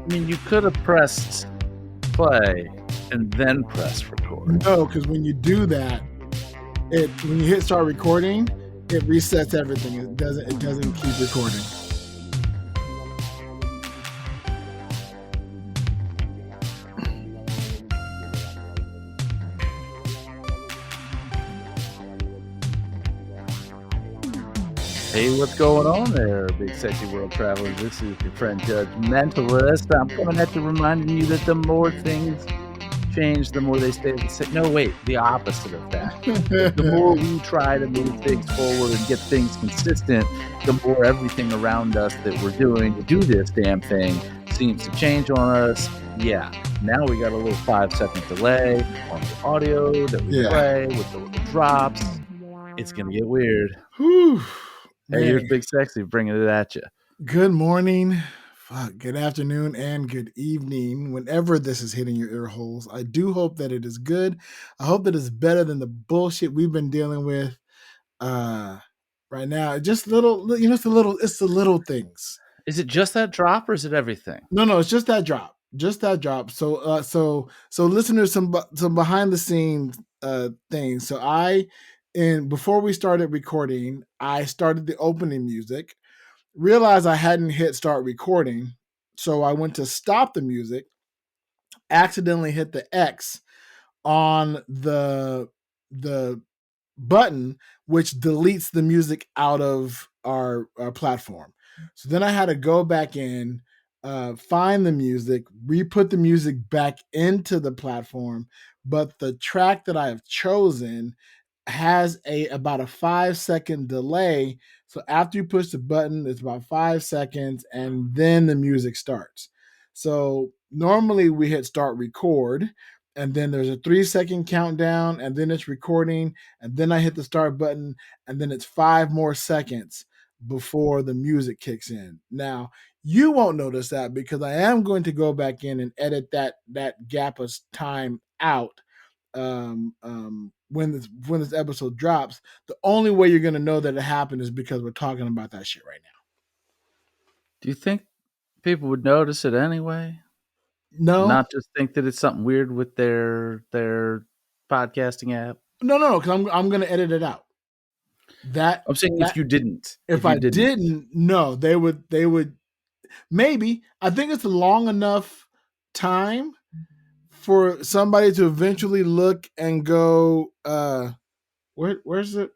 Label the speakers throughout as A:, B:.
A: I mean, you could have pressed play and then press record.
B: No, because when you do that, when you hit start recording, it resets everything. It doesn't keep recording.
A: Hey, what's going on there, big sexy world travelers? This is your friend Judge Mentalist. I'm coming at you reminding you that the more things change, the more they stay the same. No, wait, the opposite of that. The more we try to move things forward and get things consistent, the more everything around us that we're doing to do this damn thing seems to change on us. Yeah, now we got a little 5-second delay on the audio that we play with the little drops. It's going to get weird.
B: Whew.
A: Hey, here's Big Sexy bringing it at you.
B: Good morning, good afternoon, and good evening, whenever this is hitting your ear holes. I do hope that it is good. I hope that it's better than the bullshit we've been dealing with right now. Just little, it's the little things.
A: Is it just that drop or is it everything?
B: No, it's just that drop. Just that drop. So listeners, some behind the scenes things. So before we started recording, I started the opening music, realized I hadn't hit start recording. So I went to stop the music, accidentally hit the X on the button, which deletes the music out of our platform. So then I had to go back in, find the music, re-put the music back into the platform. But the track that I have chosen has about a 5-second delay. So after you push the button, it's about 5 seconds and then the music starts. So normally we hit start record, and then there's a 3-second countdown, and then it's recording, and then I hit the start button, and then it's 5 more seconds before the music kicks in. Now, you won't notice that because I am going to go back in and edit that gap of time out when this episode drops. The only way you're going to know that it happened is because we're talking about that shit right now.
A: Do you think people would notice it anyway?
B: No.
A: Not just think that it's something weird with their podcasting app?
B: No, because I'm going to edit it out.
A: I'm saying if you didn't.
B: If I didn't, no, they would maybe. I think it's a long enough time for somebody to eventually look and go, where's it?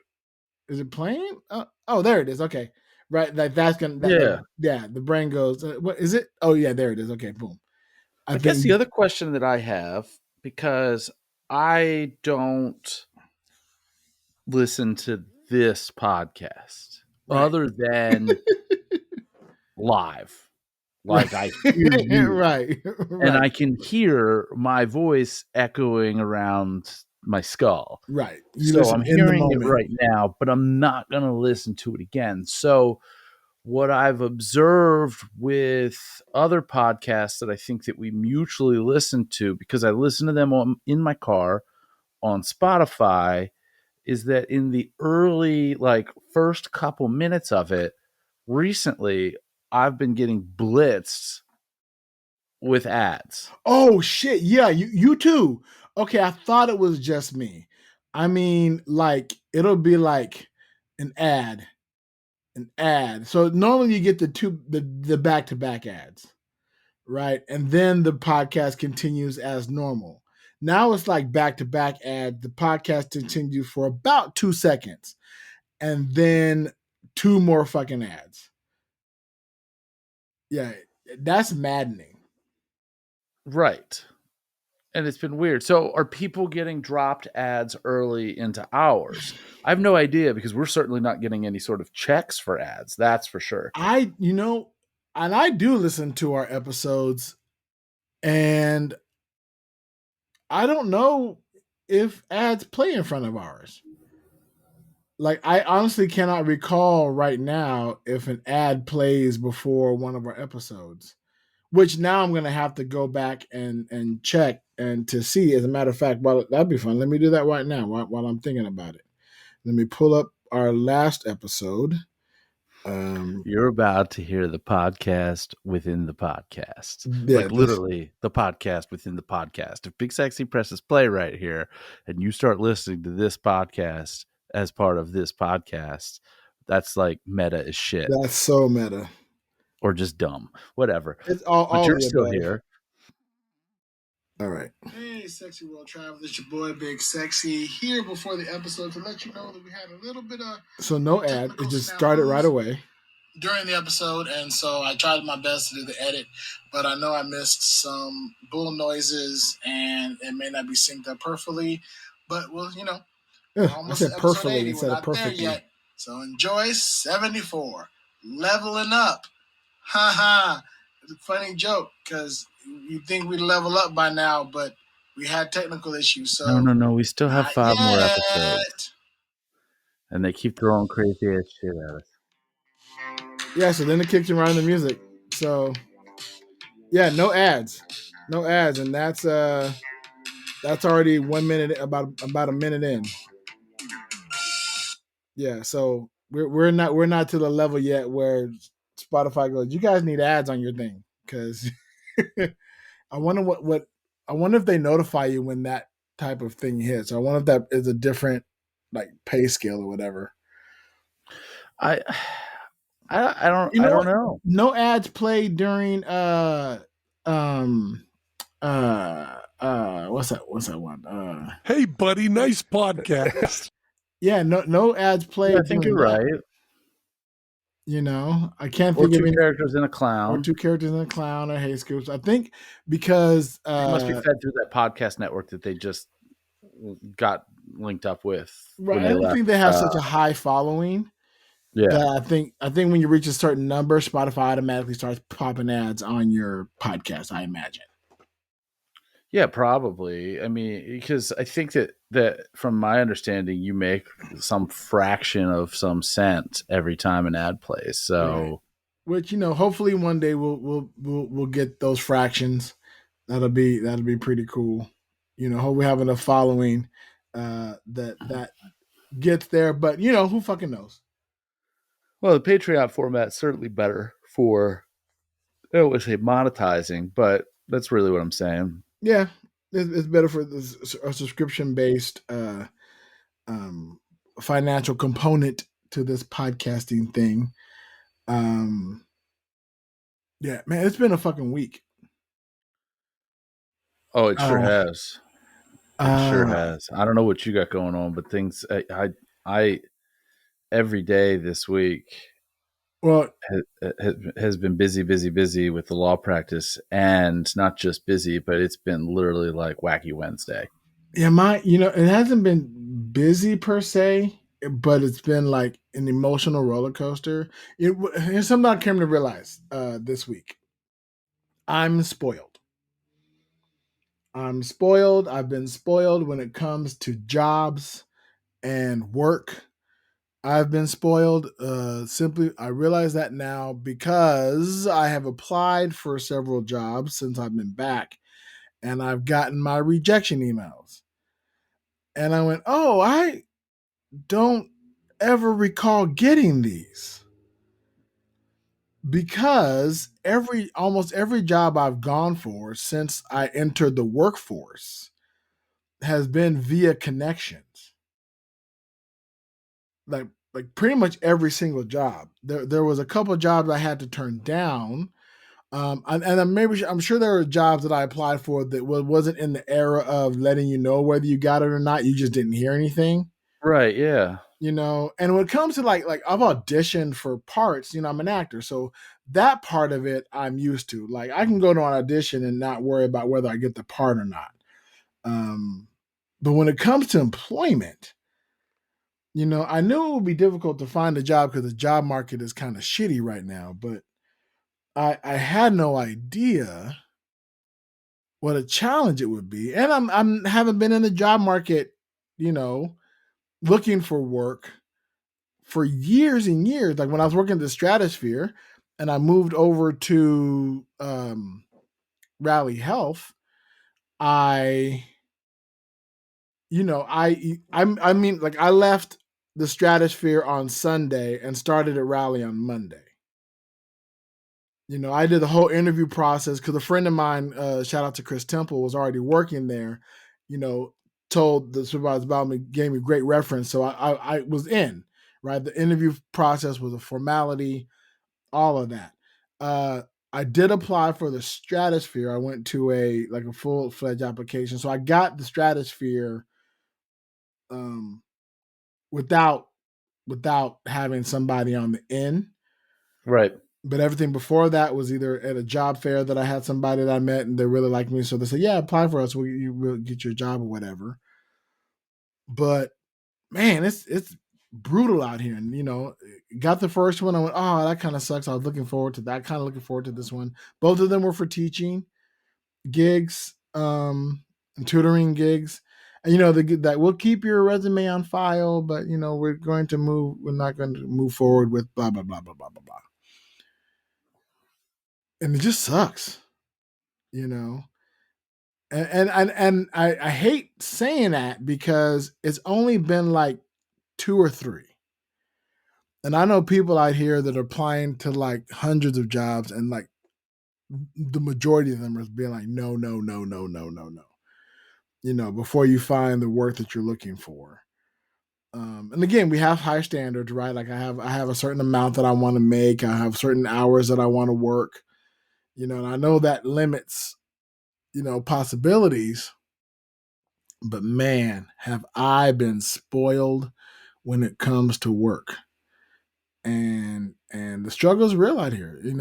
B: Is it playing? Oh, there it is. Okay. Right. Like that's going to, the brain goes, what is it? Oh yeah, there it is. Okay. Boom.
A: I guess the other question that I have, because I don't listen to this podcast other than live. Like I hear you.
B: Right.
A: And I can hear my voice echoing around my skull.
B: Right.
A: So I'm hearing it right now, but I'm not going to listen to it again. So what I've observed with other podcasts that I think that we mutually listen to, because I listen to them in my car on Spotify, is that in the early, first couple minutes of it, recently, I've been getting blitzed with ads.
B: Oh shit. Yeah. You too. Okay. I thought it was just me. I mean, it'll be like an ad. So normally you get the back-to-back ads, right? And then the podcast continues as normal. Now it's like back-to-back ad. The podcast continues for about 2 seconds, and then 2 more fucking ads. Yeah, that's maddening.
A: Right. And it's been weird. So are people getting dropped ads early into ours? I have no idea, because we're certainly not getting any sort of checks for ads. That's for sure.
B: And I do listen to our episodes, and I don't know if ads play in front of ours. I honestly cannot recall right now if an ad plays before one of our episodes, which now I'm going to have to go back and check and to see. As a matter of fact, that'd be fun. Let me do that right now while I'm thinking about it. Let me pull up our last episode
A: You're about to hear the podcast within the podcast.
B: Yeah,
A: Like literally the podcast within the podcast. If Big Sexy presses play right here and you start listening to this podcast as part of this podcast, that's like meta as shit
B: that's so meta.
A: or just dumb, whatever.
B: It's
A: But
B: all
A: you're
B: the
A: still
B: above.
A: here.
B: All right. Hey, Sexy World Travelers, it's your boy Big Sexy here before the episode to let you know that we had a little bit of no ad. It just started right away during the episode, and so I tried my best to do the edit, but I know I missed some bull noises, and it may not be synced up perfectly. But well, I said perfectly instead of perfectly. Yet, so enjoy 74, leveling up. Ha ha! It's a funny joke because you think we level up by now, but we had technical issues. So
A: No. We still have 5 more episodes. And they keep throwing crazy ass shit at us.
B: Yeah, so then it kicks around the music. So yeah, no ads. And that's already 1 minute, about a minute in. Yeah, so we're not to the level yet where Spotify goes, you guys need ads on your thing, because I wonder what I wonder if they notify you when that type of thing hits. I wonder if that is a different like pay scale or whatever.
A: I don't know.
B: No ads played during what's that one?
C: Hey buddy, nice podcast.
B: Yeah, no ads played.
A: I think you're right.
B: I can't think of
A: two characters in a clown.
B: Or 2 characters in a clown or Hey Scoops. I think because
A: they must be fed through that podcast network that they just got linked up with.
B: Right. I don't think they have such a high following. Yeah. I think when you reach a certain number, Spotify automatically starts popping ads on your podcast, I imagine.
A: Yeah, probably. I mean, because I think that from my understanding, you make some fraction of some cent every time an ad plays. So,
B: right. Which hopefully one day we'll get those fractions. That'll be pretty cool. Hope we have enough following that gets there. But who fucking knows?
A: Well, the Patreon format's certainly better for, I don't want to say monetizing, but that's really what I'm saying.
B: Yeah, it's better for a subscription-based financial component to this podcasting thing. Yeah, man, it's been a fucking week.
A: Oh, it sure has. It sure has. I don't know what you got going on, but things I every day this week has been busy with the law practice, and not just busy, but it's been literally like Wacky Wednesday.
B: Yeah, it hasn't been busy per se, but it's been like an emotional roller coaster. Here's something I came to realize this week. I'm spoiled. I've been spoiled when it comes to jobs and work. I've been spoiled. Simply, I realize that now because I have applied for several jobs since I've been back, and I've gotten my rejection emails. And I went, oh, I don't ever recall getting these, because almost every job I've gone for since I entered the workforce has been via connections. Like pretty much every single job. There was a couple of jobs I had to turn down. And I'm sure there were jobs that I applied for that wasn't in the era of letting you know whether you got it or not. You just didn't hear anything.
A: Right, yeah.
B: And when it comes to like I've auditioned for parts, I'm an actor. So that part of it I'm used to. Like I can go to an audition and not worry about whether I get the part or not. But when it comes to employment, I knew it would be difficult to find a job because the job market is kind of shitty right now, but I had no idea what a challenge it would be. And I'm haven't been in the job market, looking for work for years and years. Like when I was working at the Stratosphere and I moved over to Rally Health, I left the Stratosphere on Sunday and started at Raleigh on Monday. I did the whole interview process because a friend of mine, shout out to Chris Temple, was already working there. Told the supervisor about me, gave me great reference, so I was in. Right, the interview process was a formality, all of that. I did apply for the Stratosphere. I went to a full-fledged application, so I got the Stratosphere without having somebody on the end.
A: Right.
B: But everything before that was either at a job fair that I had somebody that I met and they really liked me. So they said, yeah, apply for us. We'll get your job or whatever. But man, it's brutal out here. And, got the first one. I went, oh, that kind of sucks. I was looking forward to that. Kind of looking forward to this one. Both of them were for teaching gigs, and tutoring gigs. And, that we'll keep your resume on file, but, we're not going to move forward with blah, blah, blah, blah, blah, blah, blah. And it just sucks, And I hate saying that because it's only been like 2 or 3. And I know people out here that are applying to like hundreds of jobs and like the majority of them are being like, no, no, no, no, no, no, no. Before you find the work that you're looking for. And again, we have high standards, right? Like I have a certain amount that I want to make. I have certain hours that I want to work. And I know that limits, possibilities. But man, have I been spoiled when it comes to work. And the struggle is real out here, and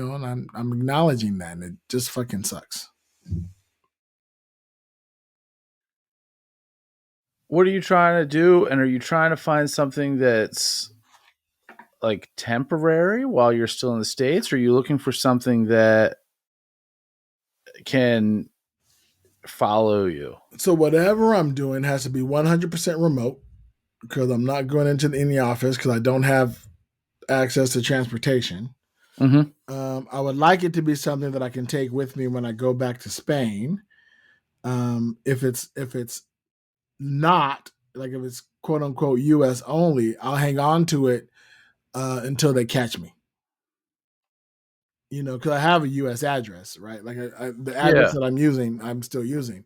B: I'm acknowledging that, and it just fucking sucks.
A: What are you trying to do? And are you trying to find something that's like temporary while you're still in the States? Or are you looking for something that can follow you?
B: So whatever I'm doing has to be 100% remote because I'm not going into the office because I don't have access to transportation.
A: Mm-hmm.
B: I would like it to be something that I can take with me when I go back to Spain. If it's not, like if it's quote unquote US only, I'll hang on to it until they catch me. Because I have a US address, right? Like the address that I'm using, I'm still using.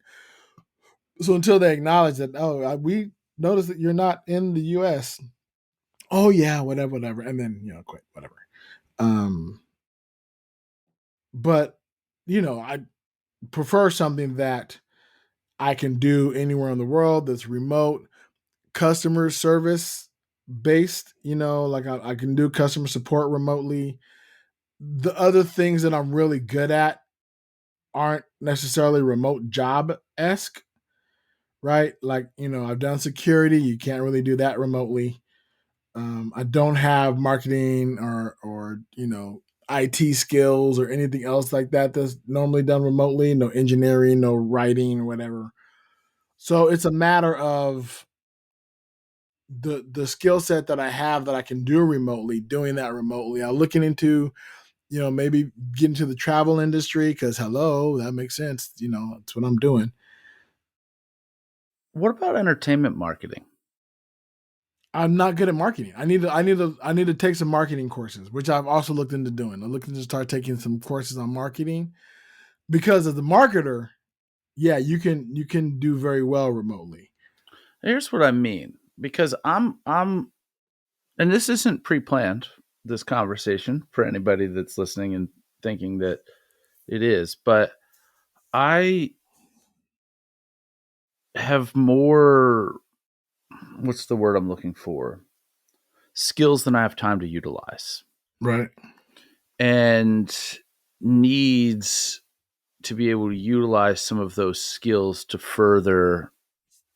B: So until they acknowledge that, we noticed that you're not in the US. Oh yeah, whatever. And then, quit, whatever. But I prefer something that I can do anywhere in the world that's remote, customer service based, like I can do customer support remotely. The other things that I'm really good at aren't necessarily remote job-esque, right? Like, I've done security. You can't really do that remotely. I don't have marketing or IT skills or anything else like that that's normally done remotely. No engineering, no writing or whatever. So it's a matter of the skill set that I have that I can do remotely, doing that remotely. I'm looking into, maybe get into the travel industry because hello, that makes sense. That's what I'm doing.
A: What about entertainment marketing?
B: I'm not good at marketing. I need to take some marketing courses, which I've also looked into doing. I'm looking to start taking some courses on marketing because as a marketer, yeah, you can do very well remotely.
A: Here's what I mean, because I'm and this isn't pre-planned, this conversation, for anybody that's listening and thinking that it is, but I have more, what's the word I'm looking for? Skills than I have time to utilize.
B: Right.
A: And needs to be able to utilize some of those skills to further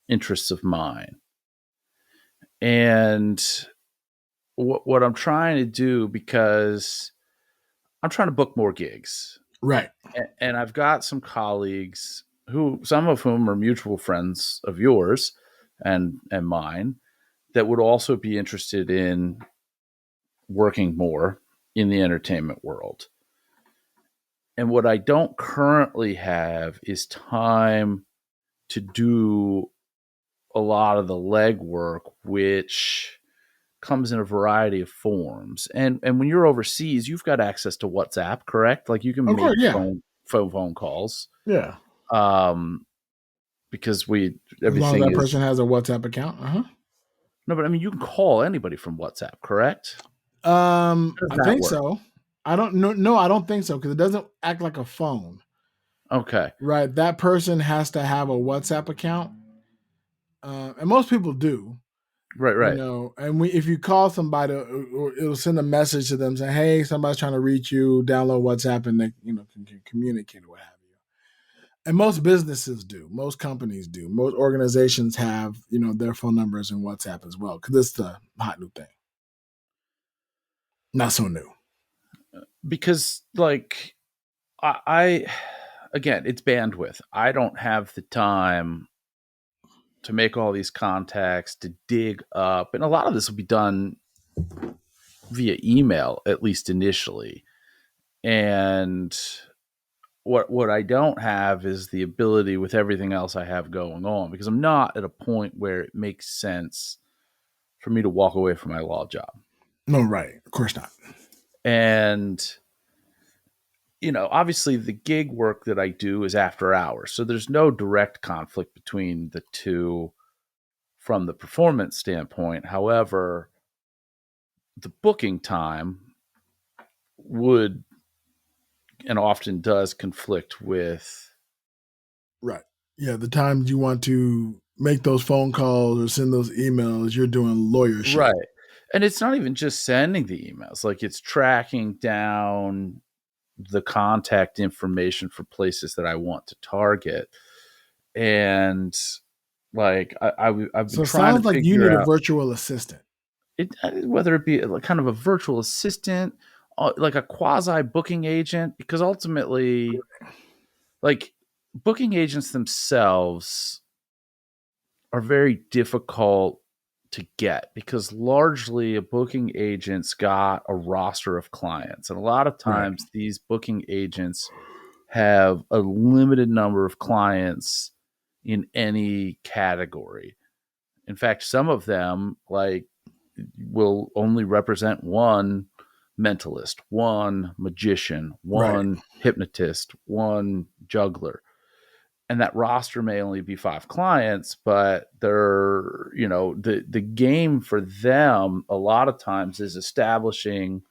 A: interests of mine. And what I'm trying to do, because I'm trying to book more gigs.
B: Right.
A: And I've got some colleagues who, some of whom are mutual friends of yours and mine, that would also be interested in working more in the entertainment world. And what I don't currently have is time to do a lot of the legwork, which comes in a variety of forms. And when you're overseas, you've got access to WhatsApp, correct? Like you can
B: Of course,
A: make
B: yeah,
A: phone calls.
B: yeah.
A: Um, because
B: As long as
A: everything
B: that
A: is
B: person has a WhatsApp account.
A: no, but I mean you can call anybody from WhatsApp, correct? How does
B: I
A: that
B: think
A: work?
B: so. I don't know. No, I don't think so because it doesn't act like a phone,
A: Okay.
B: right? That person has to have a WhatsApp account, and most people do.
A: Right, right.
B: And if you call somebody, or it'll send a message to them saying, "Hey, somebody's trying to reach you. Download WhatsApp, and they, can communicate or what have you." And most businesses do. Most companies do. Most organizations have, their phone numbers in WhatsApp as well because it's the hot new thing. Not so new.
A: Because like I again, it's bandwidth. I don't have the time to make all these contacts, to dig up, and a lot of this will be done via email, at least initially. And what I don't have is the ability with everything else I have going on because I'm not at a point where it makes sense for me to walk away from my law job.
B: No, right. Of course not.
A: And obviously the gig work that I do is after hours. So there's no direct conflict between the two from the performance standpoint. However, the booking time would and often does conflict with
B: Right. Yeah, the times you want to make those phone calls or send those emails, you're doing lawyer shit.
A: right. And it's not even just sending the emails, like it's tracking down the contact information for places that I want to target. And like I've been
B: So it
A: trying to
B: sounds like you
A: figure
B: need a
A: out
B: virtual assistant.
A: whether it be like kind of a virtual assistant, like a quasi booking agent, because ultimately, like booking agents themselves are very difficult to get because largely a booking agent's got a roster of clients. And a lot of
B: Right.
A: times these booking agents have a limited number of clients in any category. In fact, some of them like will only represent one mentalist, one magician,
B: Right.
A: one hypnotist, one juggler. And that roster may only be 5 clients, but they're, the game for them a lot of times is establishing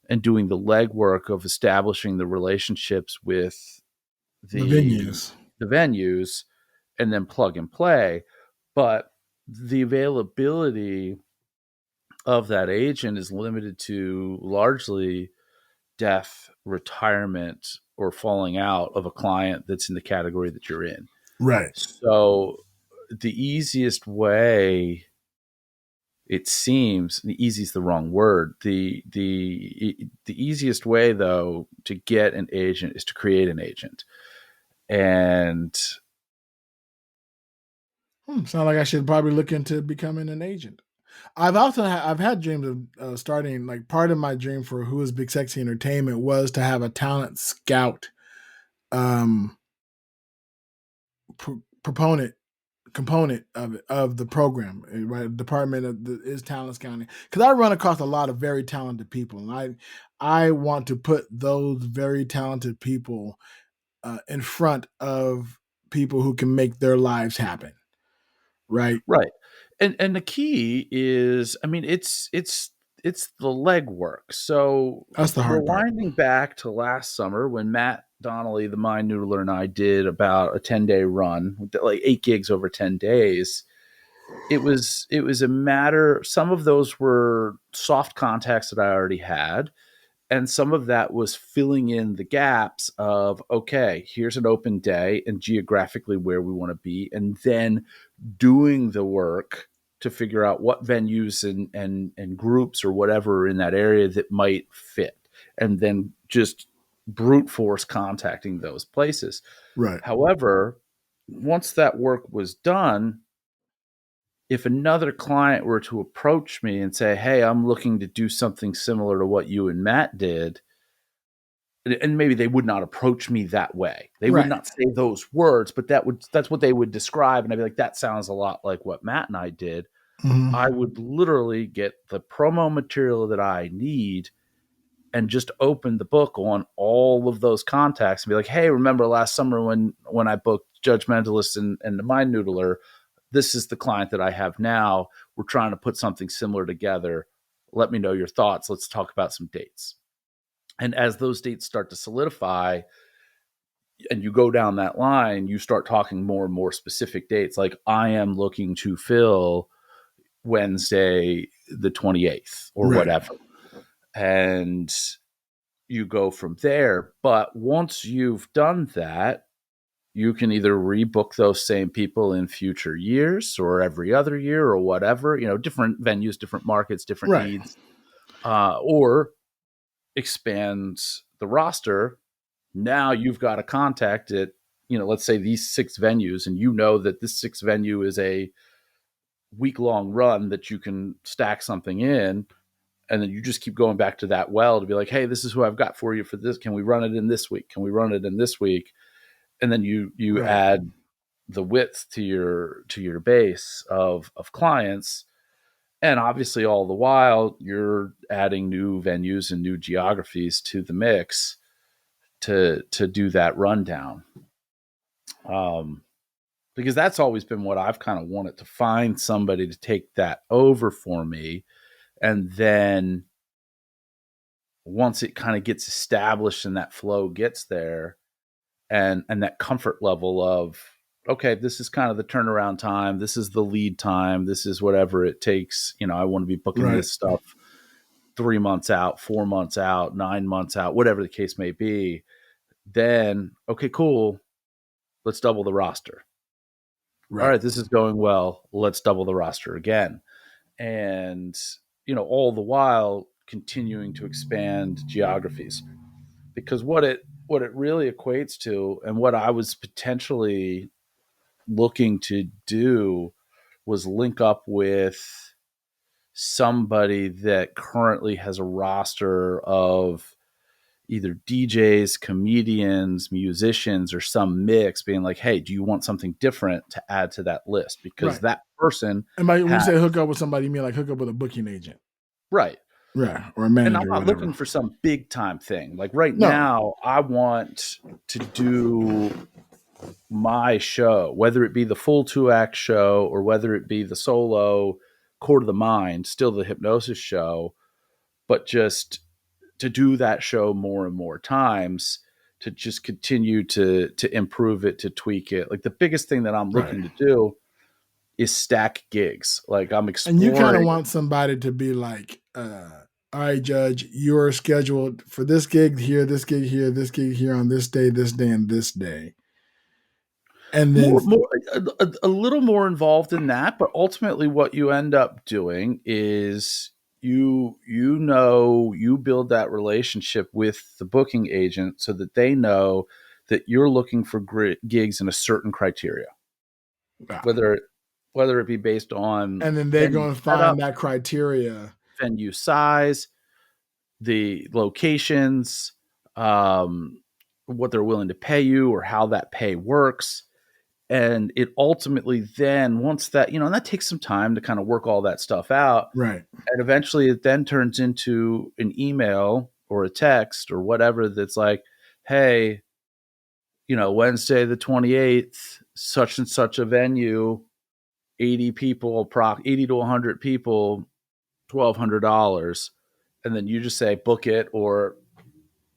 A: and doing the legwork of establishing the relationships with
B: The
A: the
B: venues.
A: the venues and then plug and play. But the availability of that agent is limited to largely death, retirement, or falling out of a client that's in the category that you're in.
B: Right.
A: So the easiest way, it seems, the easy is the wrong word. The easiest way though to get an agent is to create an agent. And
B: Sound like I should probably look into becoming an agent. I've had dreams of starting, like, part of my dream for Who is Big Sexy Entertainment was to have a talent scout um proponent component of the program, right? Department of is talent scouting, because I run across a lot of very talented people, and I want to put those very talented people in front of people who can make their lives happen, right?
A: right. And the key is, I mean, it's the legwork. So
B: That's the hard part.
A: rewinding back to last summer when Matt Donnelly, the mind noodler, and I did about a 10-day run, like 8 gigs over 10 days. It was a matter, some of those were soft contacts that I already had, and some of that was filling in the gaps of, okay, here's an open day and geographically where we want to be, and then doing the work to figure out what venues and groups or whatever are in that area that might fit, and then just brute force contacting those places.
B: Right.
A: However, once that work was done, if another client were to approach me and say, hey, I'm looking to do something similar to what you and Matt did, and maybe they would not approach me that way. They would
B: Right.
A: not say those words, but that's what they would describe. And I'd be like, that sounds a lot like what Matt and I did.
B: Mhm.
A: I would literally get the promo material that I need and just open the book on all of those contacts and be like, hey, remember last summer when I booked Judgmentalist and the Mind Noodler? This is the client that I have now. We're trying to put something similar together. Let me know your thoughts. Let's talk about some dates. And as those dates start to solidify and you go down that line, you start talking more and more specific dates. Like, I am looking to fill Wednesday the 28th or
B: Right.
A: whatever. And you go from there. But once you've done that, you can either rebook those same people in future years or every other year or whatever, different venues, different markets, different
B: Right.
A: needs, or expand the roster. Now you've got a contact at, let's say these 6 venues, and you know that this 6th venue is a week-long run that you can stack something in. And then you just keep going back to that well to be like, hey, this is who I've got for you for this. Can we run it in this week? Can we run it in this week? And then you
B: Right.
A: add the width to your base of clients. And obviously all the while you're adding new venues and new geographies to the mix to do that rundown. Because that's always been what I've kind of wanted, to find somebody to take that over for me. And then once it kind of gets established and that flow gets there, and that comfort level of, okay, this is kind of the turnaround time, this is the lead time, this is whatever it takes, I want to be booking
B: Right.
A: this stuff 3 months out, 4 months out, 9 months out, whatever the case may be, then okay, cool, let's double the roster.
B: Right.
A: All right, this is going well, let's double the roster again. And all the while continuing to expand geographies. Because what it really equates to, and what I was potentially looking to do, was link up with somebody that currently has a roster of either DJs, comedians, musicians, or some mix, being like, hey, do you want something different to add to that list? Because
B: Right.
A: that person
B: And when you say hook up with somebody, you mean like hook up with a booking agent?
A: Right.
B: Yeah, or a
A: And I'm
B: manager,
A: not
B: whatever.
A: looking for some big time thing. Like right
B: No.
A: now, I want to do my show, whether it be the full 2-act show or whether it be the solo Court of the Mind, still the hypnosis show, but just to do that show more and more times, to just continue to improve it, to tweak it. Like the biggest thing that I'm looking to do is stack gigs. Like I'm
B: And you kind of
A: exploring.
B: want somebody to be like, all right, Judge, you're scheduled for this gig here, this gig here, this gig here on this day, and this day. And then
A: A little more involved in that, but ultimately what you end up doing is you build that relationship with the booking agent so that they know that you're looking for gigs in a certain criteria, whether it be based on
B: and then they're
A: venue
B: going to
A: setup,
B: find that criteria,
A: venue size, the locations, what they're willing to pay you or how that pay works. And it ultimately then, once that, and that takes some time to kind of work all that stuff out.
B: right?
A: And eventually it then turns into an email or a text or whatever that's like, hey, Wednesday the 28th, such and such a venue, 80 people, 80 to 100 people, $1,200. And then you just say, book it, or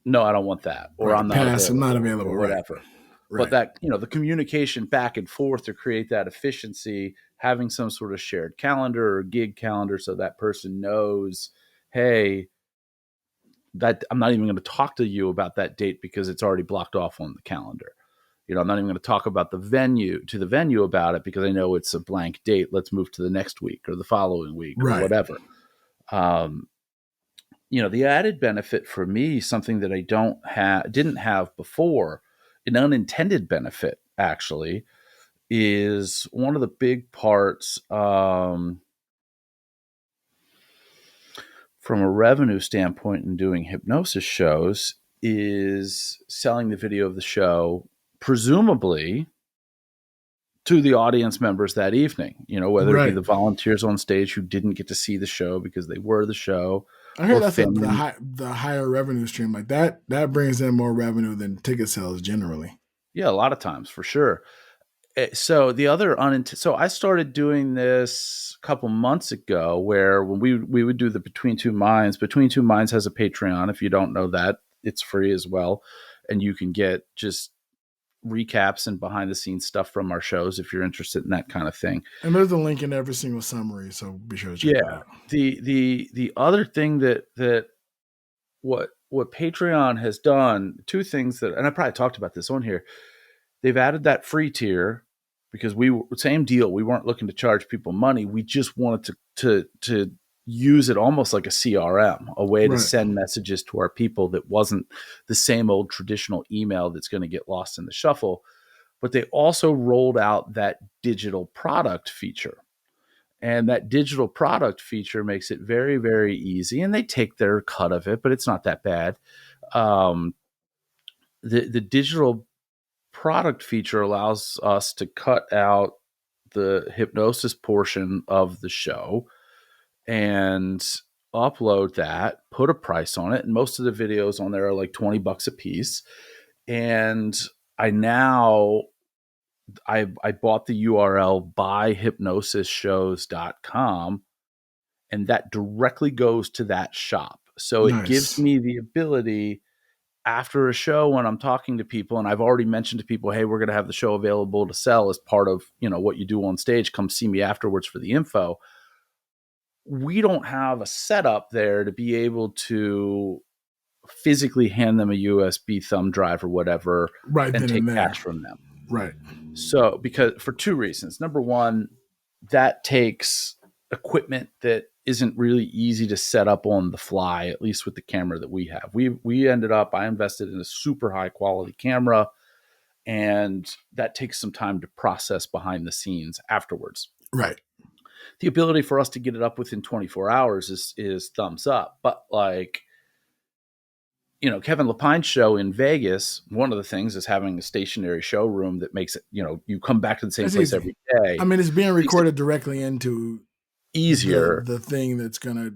A: no, I don't want that, or
B: Right.
A: I'm not
B: Pass.
A: available,
B: I'm not available.
A: or whatever.
B: Right.
A: But that, the communication back and forth to create that efficiency, having some sort of shared calendar or gig calendar so that person knows, hey, that I'm not even going to talk to you about that date because it's already blocked off on the calendar. I'm not even going to talk about the venue about it because I know it's a blank date. Let's move to the next week or the following week or whatever. The added benefit for me, something that I didn't have before, an unintended benefit actually, is one of the big parts from a revenue standpoint in doing hypnosis shows is selling the video of the show, presumably to the audience members that evening, whether it be
B: Right.
A: the volunteers on stage who didn't get to see the show because they were the show,
B: I heard
A: or
B: that's
A: family.
B: the higher revenue stream. Like that brings in more revenue than ticket sales generally.
A: Yeah, a lot of times for sure. So the other so I started doing this a couple months ago, where when we would do the Between Two Minds. Between Two Minds has a Patreon. If you don't know that, it's free as well, and you can get just recaps and behind the scenes stuff from our shows if you're interested in that kind of thing.
B: And there's a link in every single summary, so be sure to check that out.
A: The other thing that what Patreon has done, two things that, and I probably talked about this on here. They've added that free tier because same deal. We weren't looking to charge people money. We just wanted to use it almost like a CRM, a way to send messages to our people that wasn't the same old traditional email that's going to get lost in the shuffle. But they also rolled out that digital product feature. And that digital product feature makes it very, very easy. And they take their cut of it, but it's not that bad. The digital product feature allows us to cut out the hypnosis portion of the show and upload that, put a price on it. And most of the videos on there are like $20 a piece. And I bought the URL buyhypnosisshows.com, and that directly goes to that shop. So it gives me the ability after a show, when I'm talking to people, and I've already mentioned to people, hey, we're going to have the show available to sell as part of, what you do on stage. Come see me afterwards for the info. We don't have a setup there to be able to physically hand them a USB thumb drive or whatever and take cash from them.
B: Right.
A: So, because for two reasons. Number one, that takes equipment that isn't really easy to set up on the fly, at least with the camera that we have. I invested in a super high quality camera, and that takes some time to process behind the scenes afterwards.
B: Right.
A: The ability for us to get it up within 24 hours is thumbs up. But Kevin Lepine's show in Vegas, one of the things is having a stationary showroom that makes it, you come back to the same place every day.
B: I mean, it's being recorded directly into
A: easier
B: the thing that's going to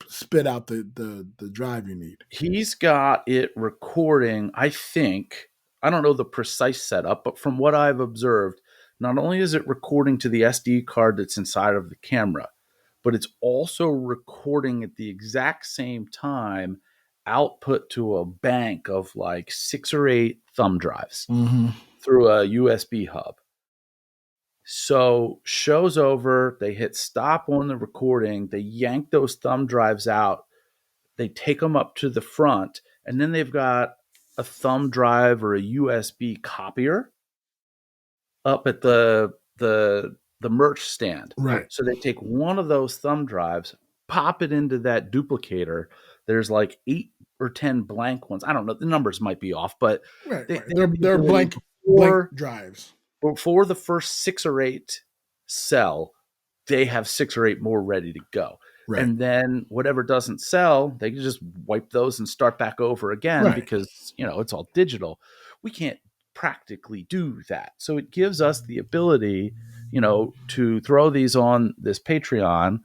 B: spit out the drive you need.
A: He's got it recording, I think. I don't know the precise setup, but from what I've observed, not only is it recording to the SD card that's inside of the camera, but it's also recording at the exact same time output to a bank of like 6 or 8 thumb drives through a USB hub. So show's over, they hit stop on the recording, they yank those thumb drives out, they take them up to the front, and then they've got a thumb drive or a USB copier up at the merch stand.
B: Right.
A: So they take one of those thumb drives, pop it into that duplicator. There's like 8 or 10 blank ones. I don't know. The numbers might be off, but
B: they're blank drives.
A: Before the first 6 or 8 sell, they have 6 or 8 more ready to go. Right. And then whatever doesn't sell, they can just wipe those and start back over again because, it's all digital. We can't practically do that. So it gives us the ability, to throw these on this Patreon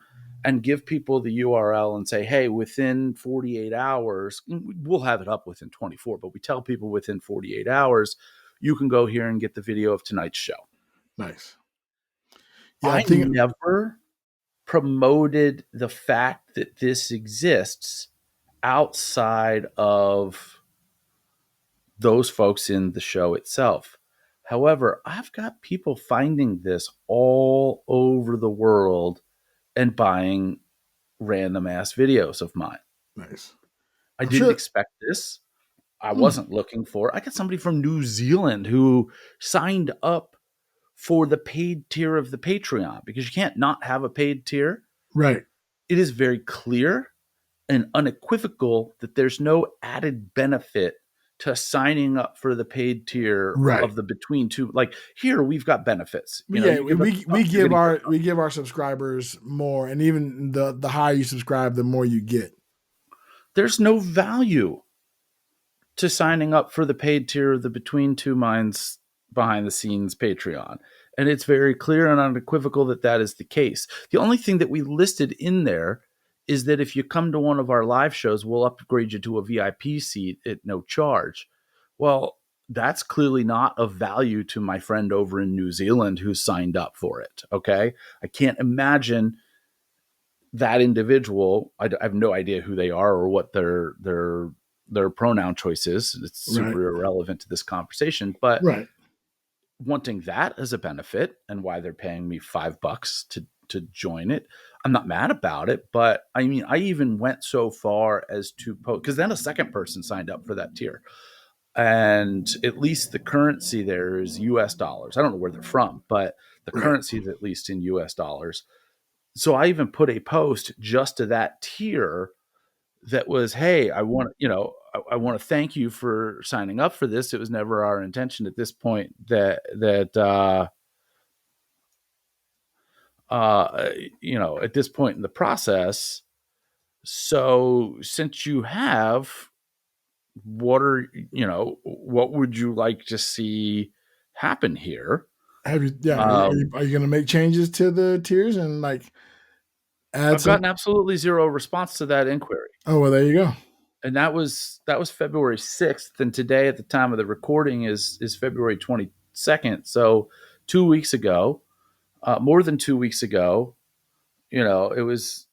A: and give people the URL and say, hey, within 48 hours, we'll have it up within 24, but we tell people within 48 hours, you can go here and get the video of tonight's show.
B: Nice.
A: Yeah, I never promoted the fact that this exists outside of those folks in the show itself. However, I've got people finding this all over the world and buying random ass videos of mine.
B: Nice.
A: I didn't expect this. I wasn't looking for it. I got somebody from New Zealand who signed up for the paid tier of the Patreon because you can't not have a paid tier.
B: Right.
A: It is very clear and unequivocal that there's no added benefit to signing up for the paid tier of the Between Two. Like here, we've got benefits.
B: We give our subscribers more, and even the higher you subscribe, the more you get.
A: There's no value to signing up for the paid tier of the Between Two Minds behind the scenes Patreon. And it's very clear and unequivocal that that is the case. The only thing that we listed in there is that if you come to one of our live shows, we'll upgrade you to a VIP seat at no charge. Well, that's clearly not of value to my friend over in New Zealand who signed up for it. Okay. I can't imagine that individual. I have no idea who they are or what their pronoun choice is. It's super irrelevant to this conversation, but wanting that as a benefit and why they're paying me $5 to join it, I'm not mad about it. But I mean, I even went so far as to post, because then a second person signed up for that tier, and at least the currency there is US dollars. I don't know where they're from, but the currency is at least in US dollars. So I even put a post just to that tier that was, hey, I want to thank you for signing up for this. It was never our intention at this point that at this point in the process. So since you have, what would you like to see happen here?
B: Are you going to make changes to the tiers and like add
A: I've gotten absolutely zero response to that inquiry.
B: Oh, well, there you go.
A: And that was February 6th. And today at the time of the recording is February 22nd. So 2 weeks ago, more than 2 weeks ago, it was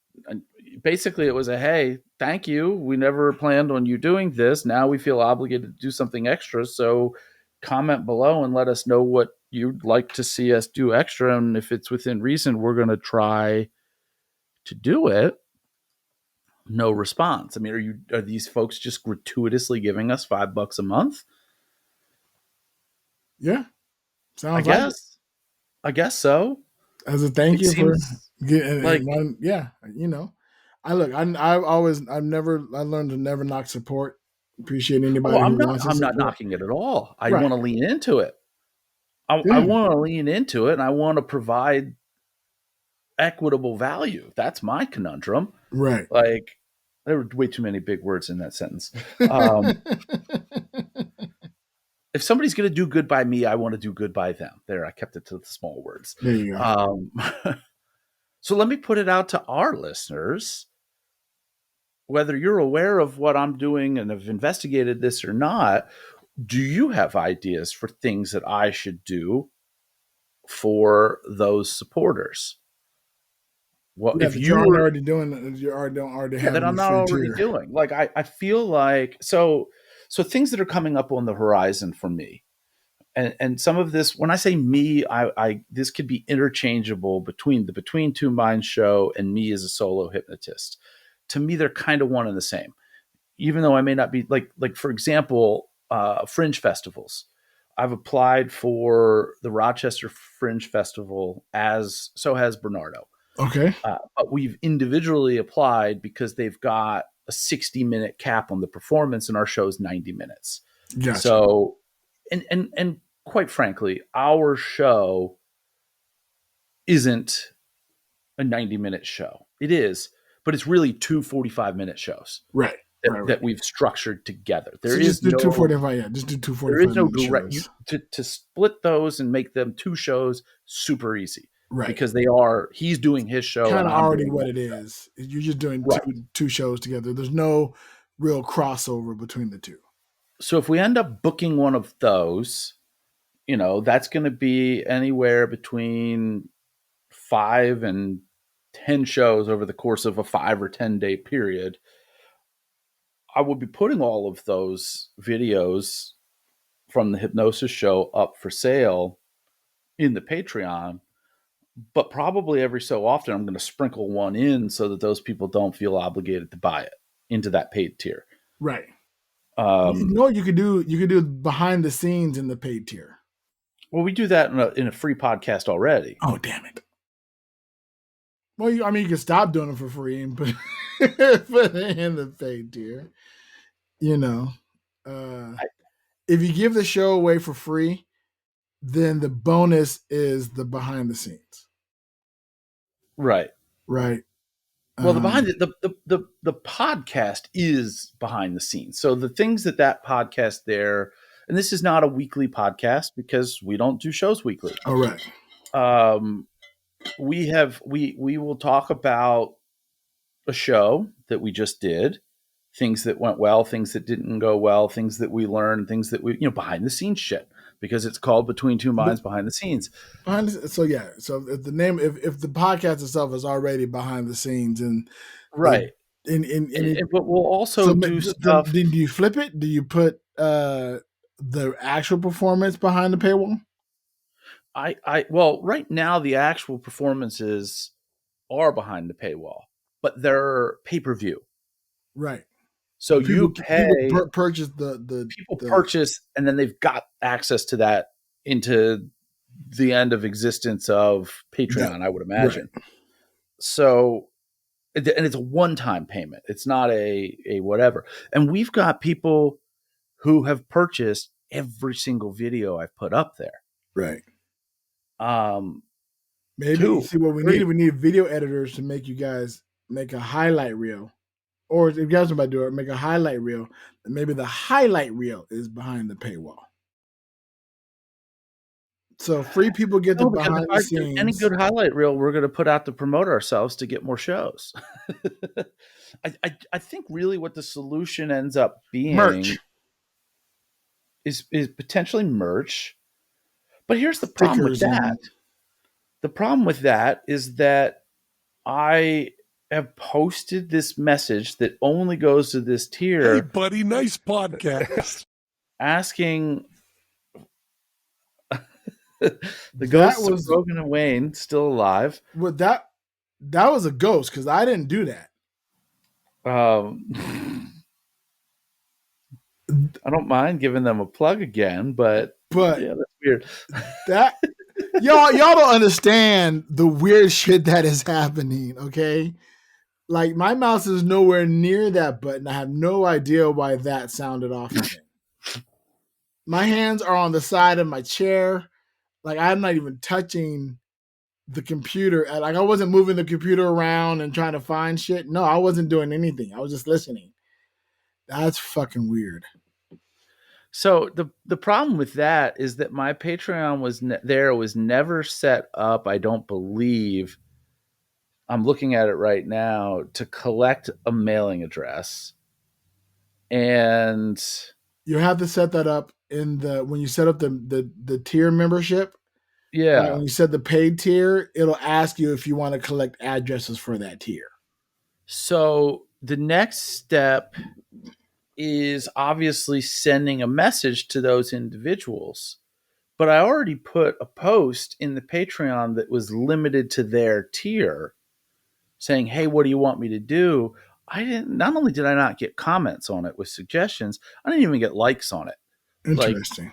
A: basically, it was a, hey, thank you. We never planned on you doing this. Now we feel obligated to do something extra. So comment below and let us know what you'd like to see us do extra. And if it's within reason, we're going to try to do it. No response. I mean, are these folks just gratuitously giving us $5 a month?
B: Yeah. Sounds
A: I guess so.
B: As a thank you for getting I learned to never knock support. Appreciate anybody who wants to support.
A: I'm not knocking it at all. I want to lean into it. I want to lean into it, and I want to provide equitable value. That's my conundrum.
B: Right.
A: Like, there were way too many big words in that sentence. If somebody's going to do good by me, I want to do good by them. There, I kept it to the small words.
B: There you go.
A: So let me put it out to our listeners. Whether you're aware of what I'm doing and have investigated this or not, do you have ideas for things that I should do for those supporters? Well, if
B: you're already doing, you already have
A: that I'm not already doing. Like I feel like so things that are coming up on the horizon for me, and some of this, when I say me, I this could be interchangeable between the Between Two Minds show and me as a solo hypnotist. To me, they're kind of one and the same, even though I may not be like for example, fringe festivals. I've applied for the Rochester Fringe Festival, so has Bernardo.
B: Okay.
A: But we've individually applied because they've got a 60-minute cap on the performance, and our show is 90 minutes.
B: Gotcha.
A: So, and quite frankly, our show isn't a 90-minute show. It is, but it's really two 45-minute shows.
B: Right.
A: That we've structured together.
B: There is no 245. Yeah, just do 245.
A: There is no direct to split those and make them two shows super easy.
B: Right.
A: Because he's doing his show.
B: Kind of already what it is. You're just doing two shows together. There's no real crossover between the two.
A: So if we end up booking one of those, that's going to be anywhere between 5 and 10 shows over the course of a 5 or 10 day period. I will be putting all of those videos from the hypnosis show up for sale in the Patreon. But probably every so often, I'm going to sprinkle one in so that those people don't feel obligated to buy it into that paid tier.
B: Right. You could do behind the scenes in the paid tier.
A: Well, we do that in a free podcast already.
B: Oh, damn it. Well, you can stop doing it for free and put it in the paid tier. If you give the show away for free, then the bonus is the behind the scenes.
A: Right.
B: Right.
A: Well, the podcast is behind the scenes. So the things that podcast there, and this is not a weekly podcast because we don't do shows weekly.
B: Oh, right.
A: um, we will talk about a show that we just did, things that went well, things that didn't go well, things that we learned, things that we, behind the scenes shit, because it's called Between Two Minds Behind the Scenes.
B: So if the name, if the podcast itself is already behind the scenes, and
A: Right. But we'll also do stuff.
B: Do you flip it? Do you put the actual performance behind the paywall?
A: Well, right now the actual performances are behind the paywall, but they're pay-per-view.
B: Right.
A: So you pay.
B: People purchase the
A: purchase, and then they've got access to that into the end of existence of Patreon, I would imagine. Right. So, and it's a one-time payment. It's not a whatever. And we've got people who have purchased every single video I've put up there.
B: Right. Maybe see what we need. We need video editors to make you guys make a highlight reel. Or if you guys are about to do it, make a highlight reel. And maybe the highlight reel is behind the paywall. So free people get the behind the scenes.
A: Any good highlight reel, we're going to put out to promote ourselves to get more shows. I think really what the solution ends up being
B: merch
A: is potentially merch. But here's the problem with that. The problem with that is that I have posted this message that only goes to this tier.
C: Hey, buddy, nice podcast.
A: Asking the ghosts of Rogan and Wayne still alive.
B: Well, that was a ghost because I didn't do that.
A: I don't mind giving them a plug again, but yeah, that's weird.
B: That y'all don't understand the weird shit that is happening, okay? Like my mouse is nowhere near that button. I have no idea why that sounded off again. My hands are on the side of my chair. Like I'm not even touching the computer. Like I wasn't moving the computer around and trying to find shit. No, I wasn't doing anything. I was just listening. That's fucking weird.
A: So the problem with that is that my Patreon was never set up, I don't believe. I'm looking at it right now, to collect a mailing address. And
B: you have to set that up when you set up the tier membership.
A: Yeah.
B: Right, when you set the paid tier, it'll ask you if you want to collect addresses for that tier.
A: So the next step is obviously sending a message to those individuals. But I already put a post in the Patreon that was limited to their tier saying, hey, what do you want me to do? Not only did I not get comments on it with suggestions, I didn't even get likes on it.
B: Interesting.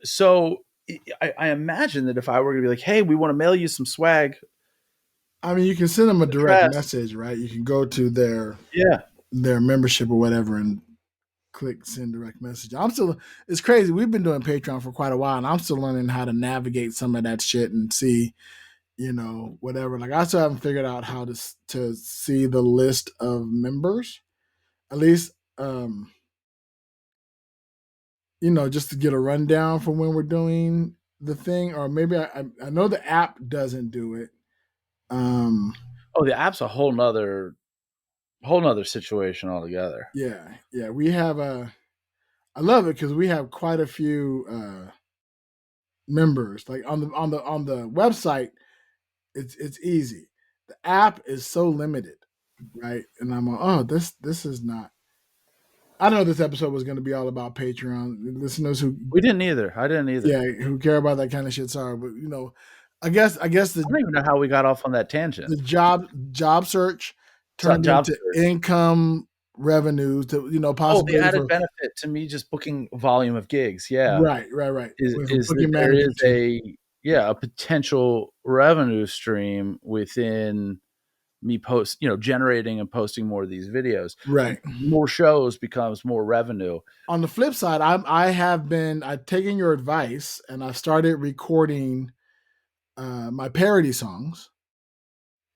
A: So I imagine that if I were going to be like, hey, we want to mail you some swag.
B: I mean, you can send them a direct message, right? You can go to their membership or whatever and click send direct message. It's crazy. We've been doing Patreon for quite a while, and I'm still learning how to navigate some of that shit and see, whatever. Like I still haven't figured out how to see the list of members, at least, just to get a rundown for when we're doing the thing, or maybe I know the app doesn't do it.
A: The app's a whole nother situation altogether.
B: Yeah. We have I love it because we have quite a few members. Like on the website, it's easy. The app is so limited, right? And I'm like, this is not. I know this episode was going to be all about Patreon. Listeners who
A: we didn't either. I didn't either.
B: Yeah, who care about that kind of shit. Sorry, but I guess I don't
A: even know how we got off on that tangent.
B: The job search turned into income revenues to possibly
A: the added benefit to me just booking volume of gigs. Yeah,
B: right.
A: Is that there is a potential revenue stream within me generating and posting more of these videos.
B: Right,
A: more shows becomes more revenue.
B: On the flip side, I've taken your advice and I've started recording my parody songs.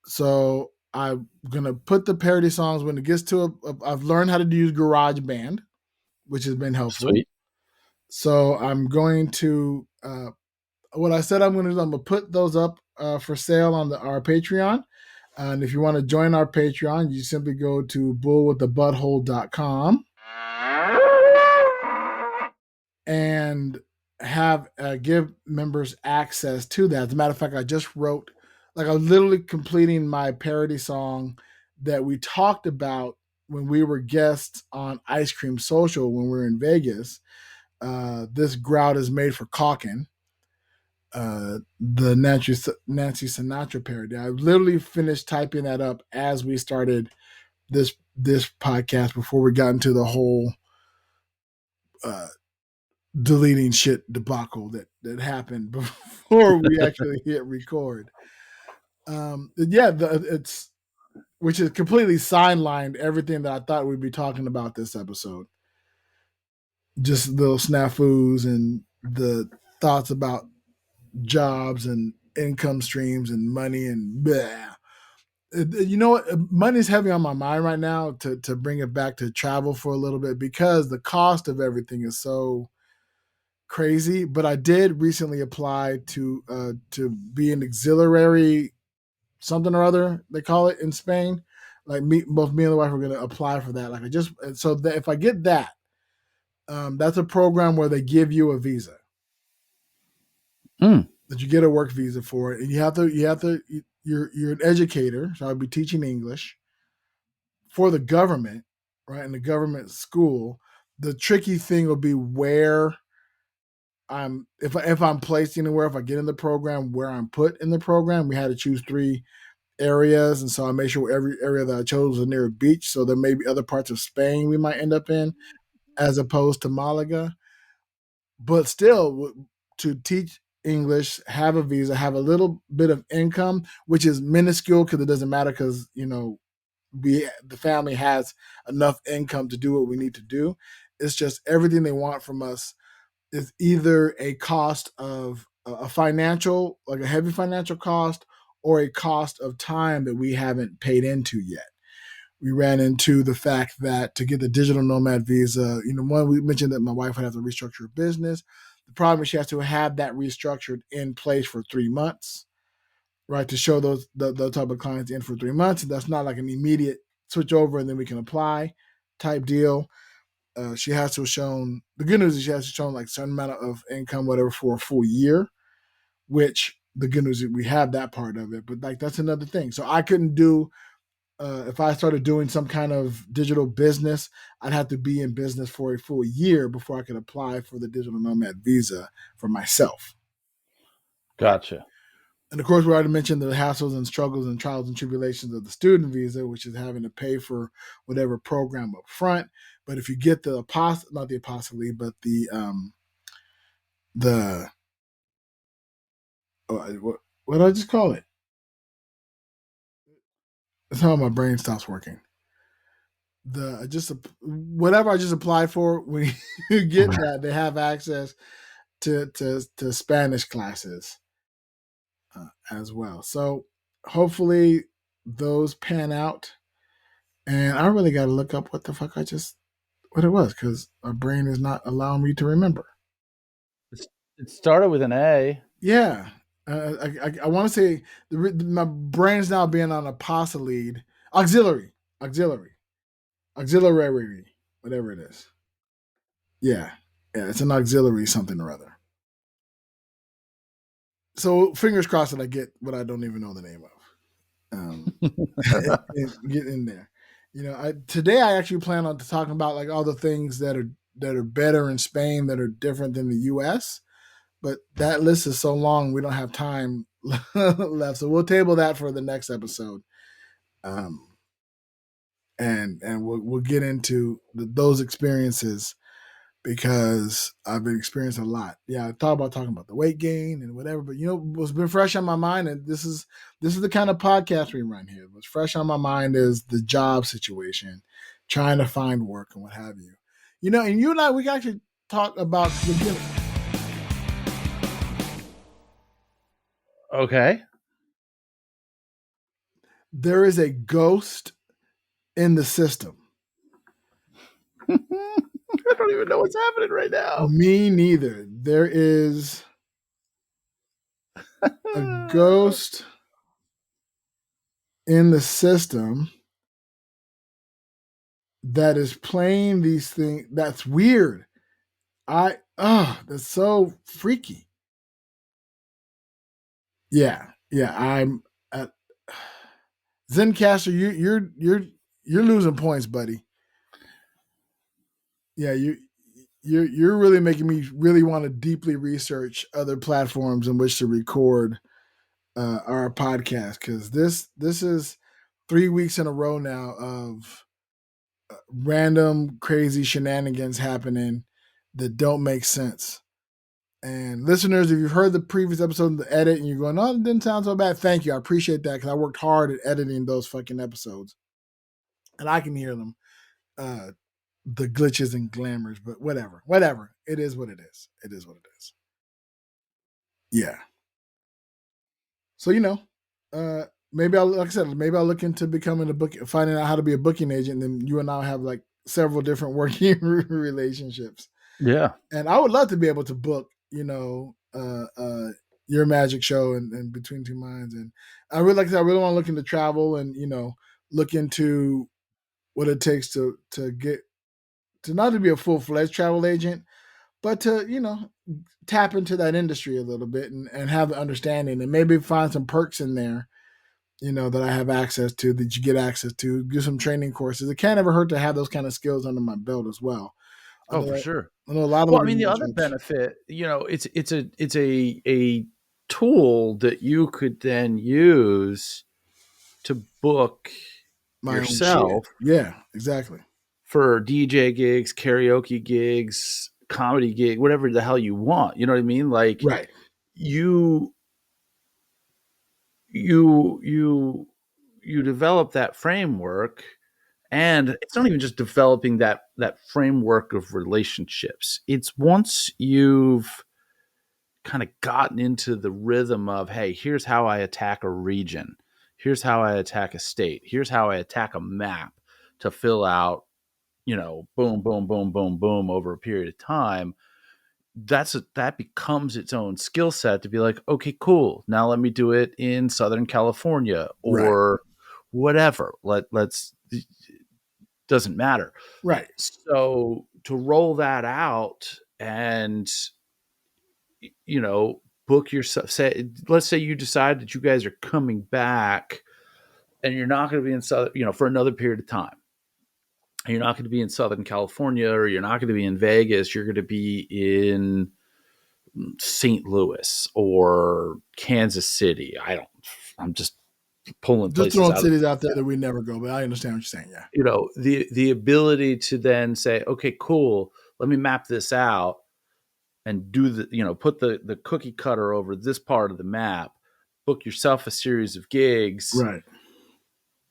B: So I'm gonna put the parody songs when it gets to I've learned how to use GarageBand, which has been helpful.
A: Sweet.
B: So I'm going to what I said I'm going to do, I'm going to put those up for sale on our Patreon. And if you want to join our Patreon, you simply go to bullwiththebutthole.com and have give members access to that. As a matter of fact, I just wrote, like, I was literally completing my parody song that we talked about when we were guests on Ice Cream Social when we were in Vegas. This grout is made for caulking. The Nancy Sinatra parody. I literally finished typing that up as we started this podcast before we got into the whole deleting shit debacle that happened before we actually hit record. It's which is completely sidelined everything that I thought we'd be talking about this episode. Just little snafus and the thoughts about jobs and income streams and money and blah. You know what? Money's heavy on my mind right now to bring it back to travel for a little bit because the cost of everything is so crazy. But I did recently apply to be an auxiliary something or other they call it in Spain. Like both me and the wife are going to apply for that. Like if I get that, that's a program where they give you a visa. That you get a work visa for it, and you're an educator, so I'd be teaching English for the government, right? In the government school. The tricky thing will be where if I'm placed anywhere, if I get in the program, where I'm put in the program. We had to choose 3 areas, and so I made sure every area that I chose was near a beach. So there may be other parts of Spain we might end up in, as opposed to Malaga. But still, to teach English, have a visa, have a little bit of income, which is minuscule because it doesn't matter because the family has enough income to do what we need to do. It's just everything they want from us is either a cost of a financial, like a heavy financial cost, or a cost of time that we haven't paid into yet. We ran into the fact that to get the digital nomad visa, one, we mentioned that my wife would have to restructure her business. The problem is she has to have that restructured in place for 3 months, right? To show those type of clients in for 3 months. And that's not like an immediate switch over and then we can apply type deal. She has to have shown, the good news is she has to show like a certain amount of income, whatever, for a full year, which the good news is we have that part of it. But like, that's another thing. So I couldn't do, if I started doing some kind of digital business, I'd have to be in business for a full year before I could apply for the digital nomad visa for myself.
A: Gotcha.
B: And of course, we already mentioned the hassles and struggles and trials and tribulations of the student visa, which is having to pay for whatever program up front. But if you get the not the apostille, but what did I just call it? That's how my brain stops working. Whatever I just applied for, when you get that, they have access to Spanish classes as well. So hopefully those pan out. And I really got to look up what the fuck what it was, because my brain is not allowing me to remember.
A: It started with an A.
B: Yeah. I want to say my brain's now being on apostille, auxiliary, whatever it is. Yeah. It's an auxiliary something or other. So fingers crossed that I get what I don't even know the name of. And get in there. Today I actually plan on talking about like all the things that are better in Spain that are different than the U.S. But that list is so long we don't have time left, so we'll table that for the next episode. And we'll get into those experiences because I've been experiencing a lot. Yeah, I thought about talking about the weight gain and whatever, but what's been fresh on my mind, and this is the kind of podcast we run here. What's fresh on my mind is the job situation, trying to find work and what have you. And you and I, we can actually talk about the beginning.
A: Okay.
B: There is a ghost in the system.
A: I don't even know what's happening right now.
B: Me neither. There is a ghost in the system that is playing these things. That's weird. That's so freaky. Yeah, yeah. I'm Zencaster. You're losing points, buddy. Yeah, you're really making me really want to deeply research other platforms in which to record our podcast, because this is 3 weeks in a row now of random crazy shenanigans happening that don't make sense. And listeners, if you've heard the previous episode of the edit and you're going, oh, it didn't sound so bad, thank you. I appreciate that, because I worked hard at editing those fucking episodes. And I can hear them, the glitches and glamours, but whatever. It is what it is. It is what it is. Yeah. So, maybe like I said, maybe I'll look into becoming finding out how to be a booking agent. And then you and I'll have like several different working relationships.
A: Yeah.
B: And I would love to be able to book, your magic show and Between Two Minds. And I really want to look into travel and, look into what it takes to get to not to be a full-fledged travel agent, but to, tap into that industry a little bit and have the understanding and maybe find some perks in there, that I have access to, that you get access to, do some training courses. It can't ever hurt to have those kind of skills under my belt as well.
A: Oh, for sure.
B: I know a lot of
A: Well, I mean, the other benefit, it's a tool that you could then use to book
B: my
A: yourself.
B: Own shit. Yeah, exactly.
A: For DJ gigs, karaoke gigs, comedy gig, whatever the hell you want. You know what I mean? Like,
B: right.
A: You develop that framework, and it's not even just developing that framework of relationships. It's once you've kind of gotten into the rhythm of, hey, here's how I attack a region, here's how I attack a state, here's how I attack a map to fill out, boom, boom, boom, boom, boom over a period of time. That becomes its own skill set to be like, okay, cool. Now let me do it in Southern California or whatever. Let's doesn't matter.
B: Right.
A: So to roll that out and book yourself. Let's say you decide that you guys are coming back and you're not going to be in Southern, for another period of time. You're not going to be in Southern California, or you're not going to be in Vegas. You're going to be in St. Louis or Kansas City. I'm just pulling places
B: throwing
A: out
B: cities out there that we never go, but I understand what you're saying.
A: Yeah. The ability to then say, okay, cool, let me map this out and do put the cookie cutter over this part of the map, book yourself a series of gigs.
B: Right.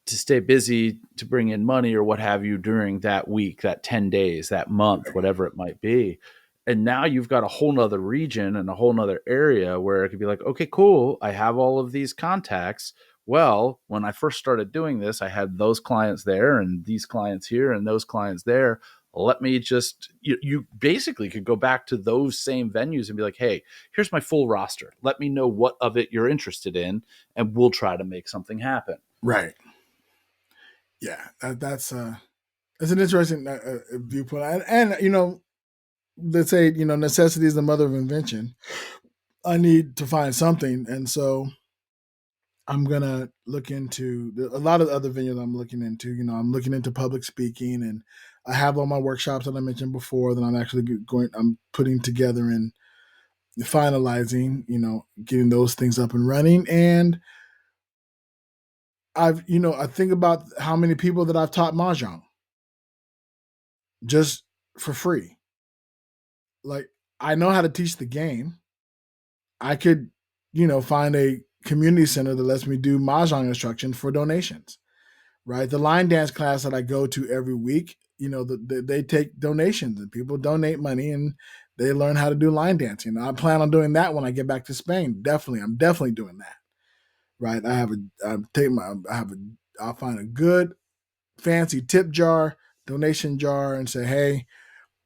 A: To stay busy, to bring in money or what have you during that week, that 10 days, that month, whatever it might be. And now you've got a whole nother region and a whole nother area where it could be like, okay, cool, I have all of these contacts. Well, when I first started doing this, I had those clients there and these clients here and those clients there. Let me just, you basically could go back to those same venues and be like, hey, here's my full roster. Let me know what of it you're interested in, and we'll try to make something happen.
B: Right. Yeah, that's an interesting viewpoint. And they say, necessity is the mother of invention. I need to find something. And so I'm going to look into a lot of other venues I'm looking into. I'm looking into public speaking, and I have all my workshops that I mentioned before that I'm actually I'm putting together and finalizing, getting those things up and running. And I think about how many people that I've taught Mahjong just for free. Like, I know how to teach the game. I could, find a community center that lets me do Mahjong instruction for donations, right? The line dance class that I go to every week, they take donations and people donate money and they learn how to do line dancing. I plan on doing that when I get back to Spain. Definitely. I'm definitely doing that. Right. I'll find a good fancy tip jar, donation jar, and say, hey,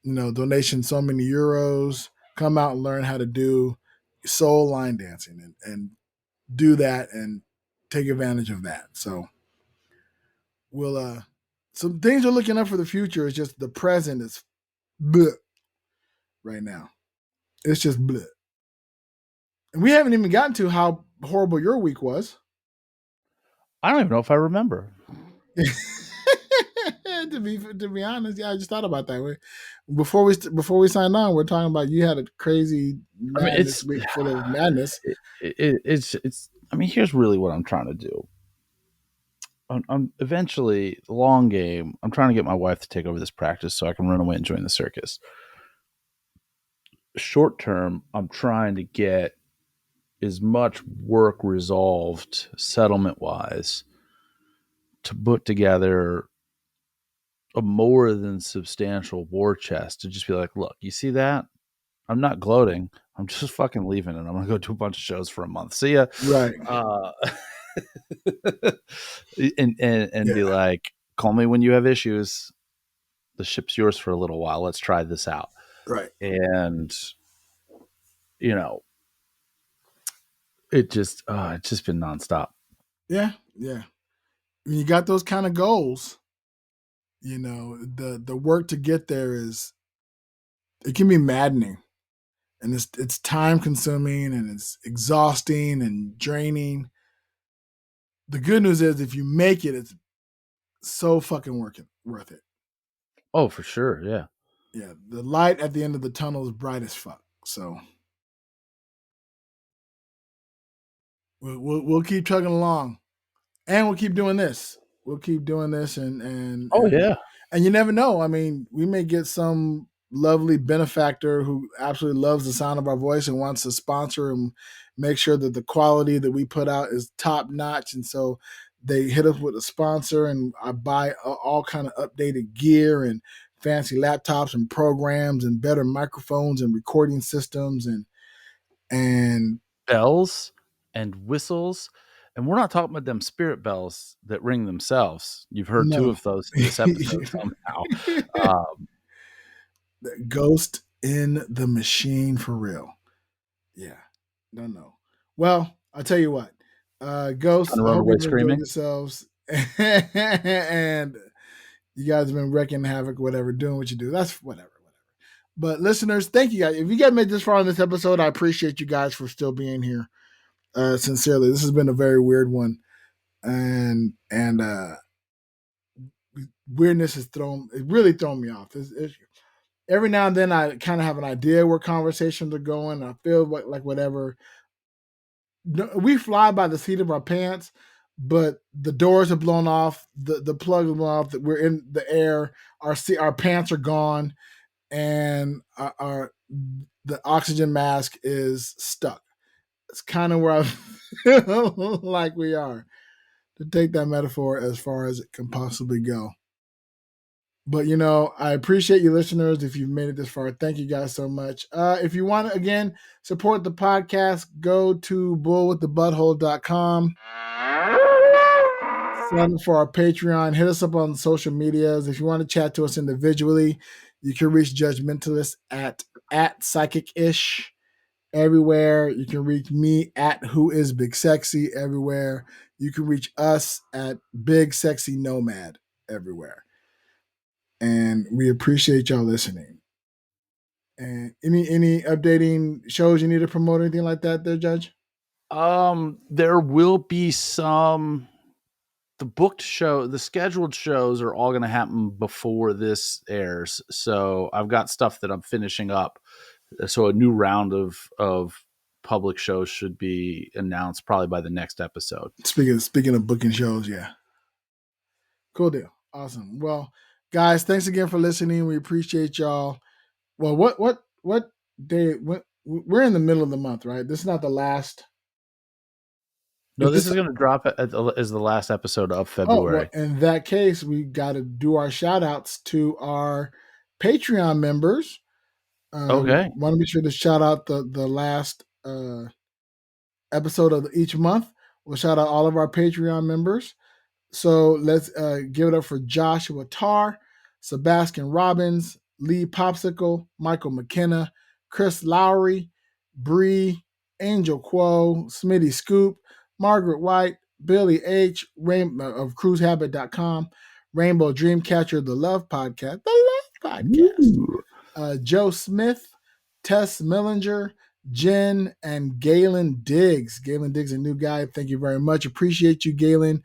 B: donation so many euros, come out and learn how to do soul line dancing and do that and take advantage of that. So we'll some things are looking up for the future. It's just the present is bleh right now. It's just bleh. And we haven't even gotten to how horrible your week was.
A: I don't even know if I remember.
B: to be honest, yeah, I just thought about that. Before we signed on, we're talking about you had a crazy
A: I mean,
B: madness week full of madness.
A: it's. I mean, here's really what I'm trying to do. I'm eventually the long game. I'm trying to get my wife to take over this practice so I can run away and join the circus. Short term, I'm trying to get as much work resolved settlement wise to put together a more than substantial war chest to just be like, look, you see that? I'm not gloating. I'm just fucking leaving and I'm gonna go do a bunch of shows for a month. See ya.
B: Right.
A: And be like, call me when you have issues. The ship's yours for a little while. Let's try this out.
B: Right.
A: And you know, it's just been nonstop.
B: Yeah. Yeah. When you got those kind of goals, you know, the work to get there it can be maddening. And it's time consuming and it's exhausting and draining. The good news is if you make it, it's so fucking worth it.
A: Oh, for sure. Yeah.
B: Yeah. The light at the end of the tunnel is bright as fuck. So we'll keep chugging along. And we'll keep doing this. We'll keep doing this and
A: Yeah.
B: And you never know. I mean, we may get some lovely benefactor who absolutely loves the sound of our voice and wants to sponsor and make sure that the quality that we put out is top notch. And so they hit us with a sponsor, and I buy all kind of updated gear and fancy laptops and programs and better microphones and recording systems and
A: bells and whistles. And we're not talking about them spirit bells that ring themselves. You've heard two of those in this episode somehow.
B: Ghost in the machine for real. Yeah. Don't know. Well, I'll tell you what. Ghost, I hope you've enjoyed yourselves. And you guys have been wrecking havoc, whatever, doing what you do. That's whatever. But listeners, thank you guys. If you guys made this far in this episode, I appreciate you guys for still being here. Sincerely, this has been a very weird one, and weirdness has really thrown me off. It's, every now and then, I kind of have an idea where conversations are going. I feel like whatever. We fly by the seat of our pants, but the doors are blown off, the plug is blown off. That we're in the air. Our pants are gone, and the oxygen mask is stuck. It's kind of where I feel like we are, to take that metaphor as far as it can possibly go. But, you know, I appreciate you listeners. If you've made it this far, thank you guys so much. If you want to, again, support the podcast, go to bullwiththebutthole.com. Sign up for our Patreon. Hit us up on social medias. If you want to chat to us individually, you can reach Judge Mentalist at PsychicIsh everywhere. You can reach me at WhoIsBigSexy everywhere. You can reach us at bigsexynomad everywhere. And we appreciate y'all listening. And any updating shows you need to promote, anything like that there, Judge?
A: There will be some. The scheduled shows are all going to happen before this airs. So I've got stuff that I'm finishing up. So a new round of public shows should be announced probably by the next episode.
B: Speaking of booking shows, yeah. Cool deal. Awesome. Well, guys, thanks again for listening. We appreciate y'all. Well, what day? We're in the middle of the month, right? This is not the last.
A: No, this is going to drop as the last episode of February.
B: Well, in that case, we got to do our shout outs to our Patreon members.
A: Okay.
B: Want to be sure to shout out the last episode of each month. We'll shout out all of our Patreon members. So let's give it up for Joshua Tarr, Sebastian Robbins, Lee Popsicle, Michael McKenna, Chris Lowry, Bree, Angel Quo, Smitty Scoop, Margaret White, Billy H. Of cruisehabit.com, Rainbow Dreamcatcher, The Love Podcast,
A: Ooh.
B: Joe Smith, Tess Millinger, Jen, and Galen Diggs. Galen Diggs, a new guy. Thank you very much. Appreciate you, Galen.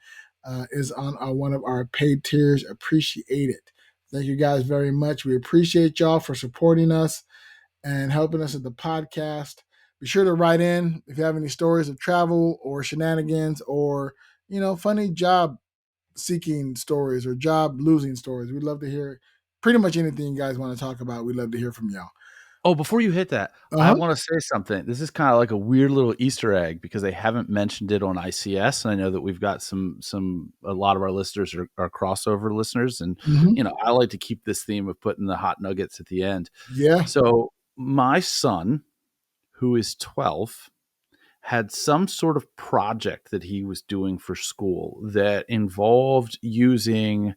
B: Is on one of our paid tiers. Appreciate it. Thank you guys very much. We appreciate y'all for supporting us and helping us at the podcast. Be sure to write in if you have any stories of travel or shenanigans or, funny job seeking stories or job losing stories. We'd love to hear pretty much anything you guys want to talk about. We'd love to hear from y'all.
A: Oh, before you hit that, I want to say something. This is kind of like a weird little Easter egg because they haven't mentioned it on ICS. And I know that we've got a lot of our listeners are crossover listeners. And, I like to keep this theme of putting the hot nuggets at the end.
B: Yeah.
A: So my son, who is 12, had some sort of project that he was doing for school that involved using,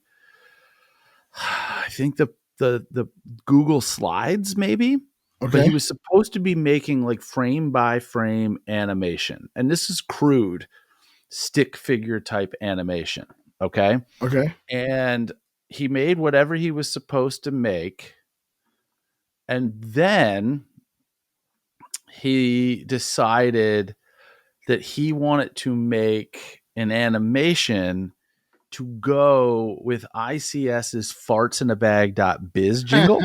A: I think the Google Slides maybe.
B: Okay.
A: But he was supposed to be making like frame by frame animation. And this is crude stick figure type animation. Okay.
B: Okay.
A: And he made whatever he was supposed to make. And then he decided that he wanted to make an animation to go with ICS's fartsinabag.biz jingle.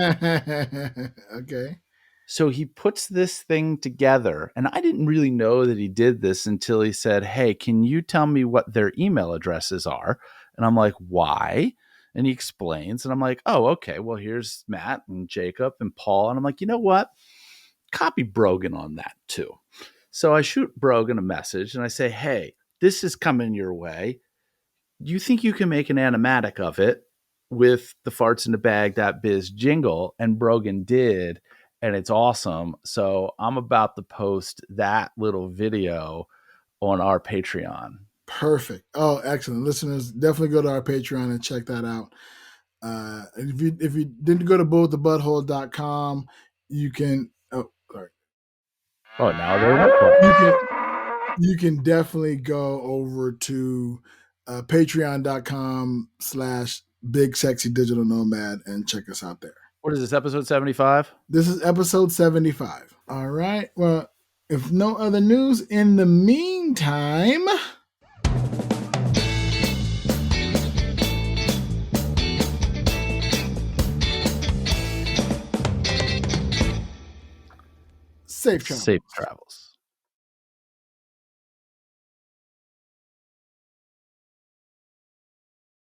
B: Okay.
A: So he puts this thing together, and I didn't really know that he did this until he said, "Hey, can you tell me what their email addresses are?" And I'm like, "Why?" And he explains, and I'm like, "Oh, okay. Well, here's Matt and Jacob and Paul." And I'm like, "You know what? Copy Brogan on that too." So I shoot Brogan a message, and I say, "Hey, this is coming your way. You think you can make an animatic of it with the fartsinabag.biz jingle?" And Brogan did. And it's awesome. So I'm about to post that little video on our Patreon.
B: Perfect. Oh, excellent. Listeners, definitely go to our Patreon and check that out. If you didn't go to bulletthebutthole.com, you can
A: now they went.
B: You can definitely go over to patreon.com/bigsexydigitalnomad and check us out there.
A: What is this, episode 75?
B: This is episode 75. All right. Well, if no other news in the meantime, safe travels.
A: Safe travels.